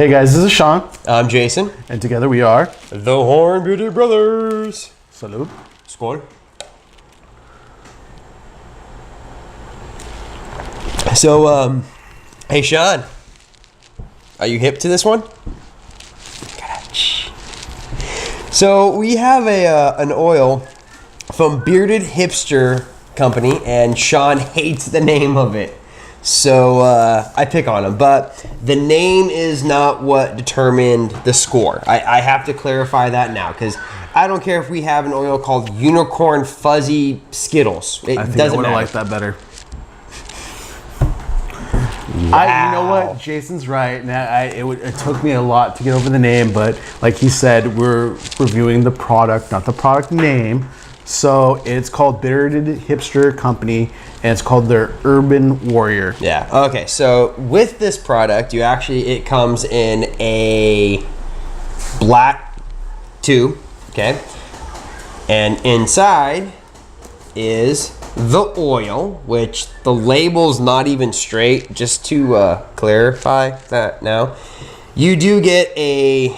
Hey guys, this is Sean. I'm Jason. And together we are the Horn Beauty Brothers. Salud. Skål. So, hey Sean, are you hip to this one? So we have an oil from Bearded Hipster company, and Sean hates the name of it. So I pick on him, but the name is not what determined the score. I have to clarify that now, because I don't care if we have an oil called Unicorn Fuzzy Skittles. It I think doesn't I would have matter. liked that better. Wow. You know what? Jason's right. Now, it took me a lot to get over the name, but like he said, we're reviewing the product, not the product name. So it's called Bearded Hipster Company, and it's called their Urban Warrior. Yeah. Okay. So with this product, it comes in a black tube. Okay. And inside is the oil, which the label's not even straight. Just to clarify that now, you do get a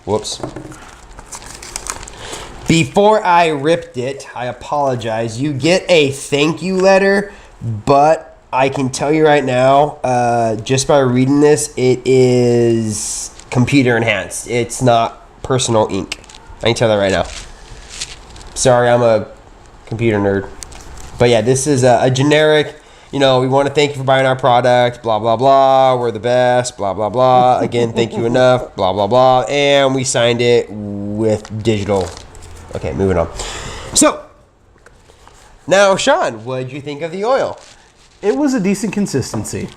whoops. Before I ripped it, I apologize. You get a thank you letter, but I can tell you right now, just by reading this, it is computer enhanced. It's not personal ink. I can tell that right now. Sorry, I'm a computer nerd. But yeah, this is a generic, we want to thank you for buying our product, blah, blah, blah. We're the best, blah, blah, blah. Again, thank you enough, blah, blah, blah. And we signed it with digital. Okay, moving on. So, now, Sean, what did you think of the oil? It was a decent consistency.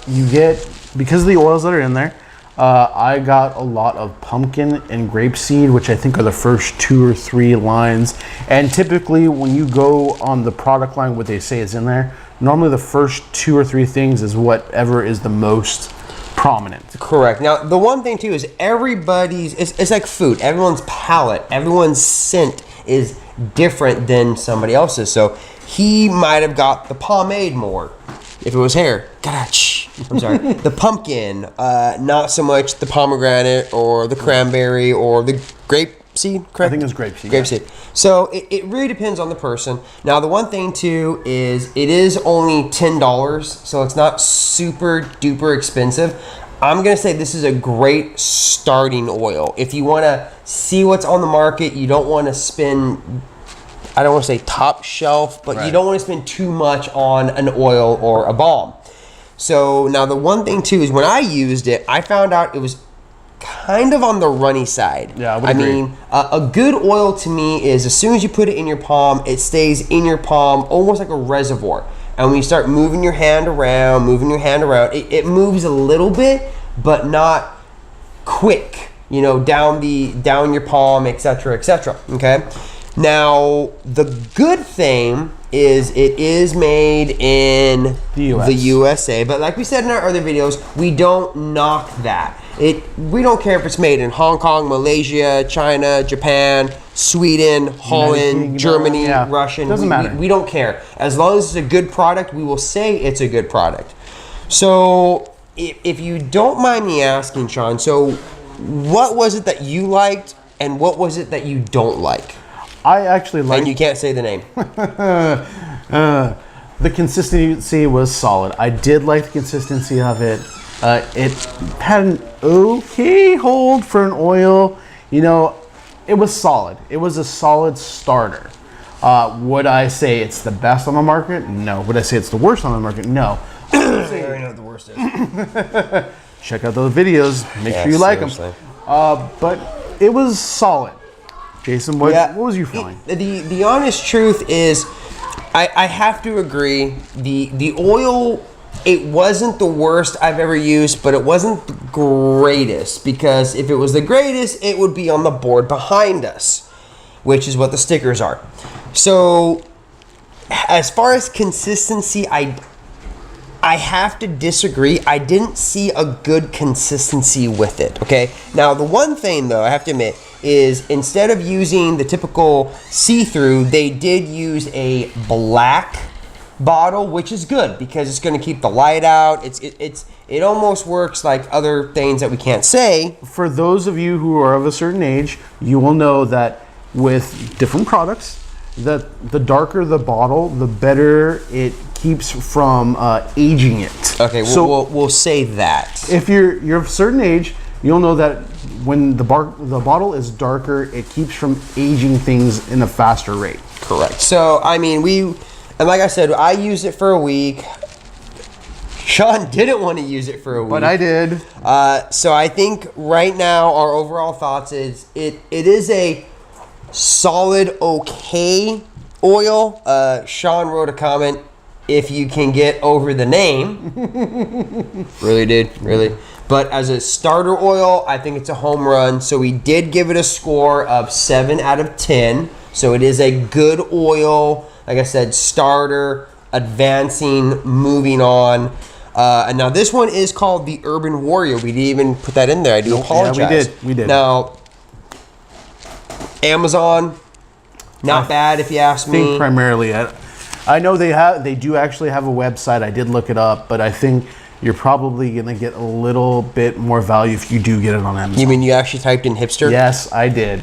You get, because of the oils that are in there, I got a lot of pumpkin and grapeseed, which I think are the first 2 or 3 lines. And typically when you go on the product line, what they say is in there, normally the first 2 or 3 things is whatever is the most prominent. Correct. Now, the one thing too is it's like food. Everyone's palate, everyone's scent is different than somebody else's. So he might have got the pomade more if it was hair. I'm sorry. The pumpkin, not so much the pomegranate or the cranberry or the grape seed, correct? I think it's grape seed. Grape seed. So it really depends on the person. Now, the one thing too is it is only $10, so it's not super duper expensive. I'm going to say this is a great starting oil. If you want to see what's on the market, you don't want to spend, I don't want to say top shelf, but right. You don't want to spend too much on an oil or a balm. So now the one thing too is when I used it, I found out it was kind of on the runny side. Yeah, I would agree. mean, a good oil to me is as soon as you put it in your palm, it stays in your palm almost like a reservoir. And when you start moving your hand around, it moves a little bit, but not quick, down your palm, etc., etc. Okay? Now, the good thing is it is made in the USA, but like we said in our other videos, we don't knock that. We don't care if it's made in Hong Kong, Malaysia, China, Japan, Sweden, Holland, Germany, Russian. Doesn't matter. We don't care. As long as it's a good product, we will say it's a good product. So if you don't mind me asking, Sean, so what was it that you liked and what was it that you don't like? I actually liked... And you can't say the name. The consistency was solid. I did like the consistency of it. It had an okay hold for an oil. It was solid. It was a solid starter. Would I say it's the best on the market? No. Would I say it's the worst on the market? No. I already know what the worst is. Check out those videos. Make sure you like them. But it was solid. Jason, what was you feeling? The honest truth is, I have to agree. The oil, it wasn't the worst I've ever used, but it wasn't the greatest, because if it was the greatest, it would be on the board behind us, which is what the stickers are. So as far as consistency, I have to disagree. I didn't see a good consistency with it, okay? Now, the one thing, though, I have to admit, is instead of using the typical see-through, they did use a black bottle, which is good because it's going to keep the light out. It almost works like other things that we can't say. For those of you who are of a certain age, you will know that with different products, that the darker the bottle, the better it keeps from aging it. Okay, so we'll say that. if you're of a certain age, you'll know that when the bottle is darker, it keeps from aging things in a faster rate. Correct. So I mean, and like I said, I used it for a week. Sean didn't want to use it for a week, But I did. So I think right now our overall thoughts is it is a solid okay oil. Sean wrote a comment, if you can get over the name. Really, dude, really. But as a starter oil, I think it's a home run. So we did give it a score of 7 out of 10. So it is a good oil. Like I said, starter, advancing, moving on. And now this one is called the Urban Warrior. We didn't even put that in there. I do apologize. Yeah, we did. Now, Amazon, not bad if you ask me. I think primarily, I know they do actually have a website. I did look it up, but I think you're probably gonna get a little bit more value if you do get it on Amazon. You mean you actually typed in hipster? Yes, I did.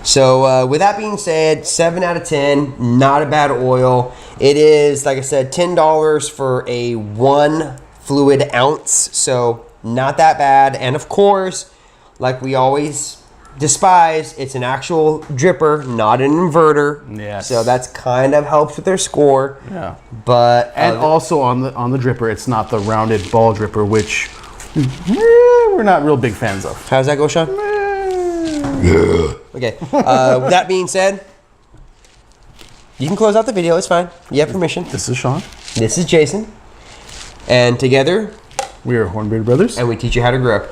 So with that being said, 7 out of 10, not a bad oil. It is, like I said, $10 for a 1 fluid ounce, so not that bad. And of course, like we always despise, it's an actual dripper, not an inverter. Yes. So that's kind of helps with their score. Yeah. But And also on the dripper, it's not the rounded ball dripper, which we're not real big fans of. How's that go, Sean? Okay. With that being said, you can close out the video. It's fine. You have permission. This is Sean. This is Jason. And together, We are Hornbeard Brothers. and we teach you how to grow.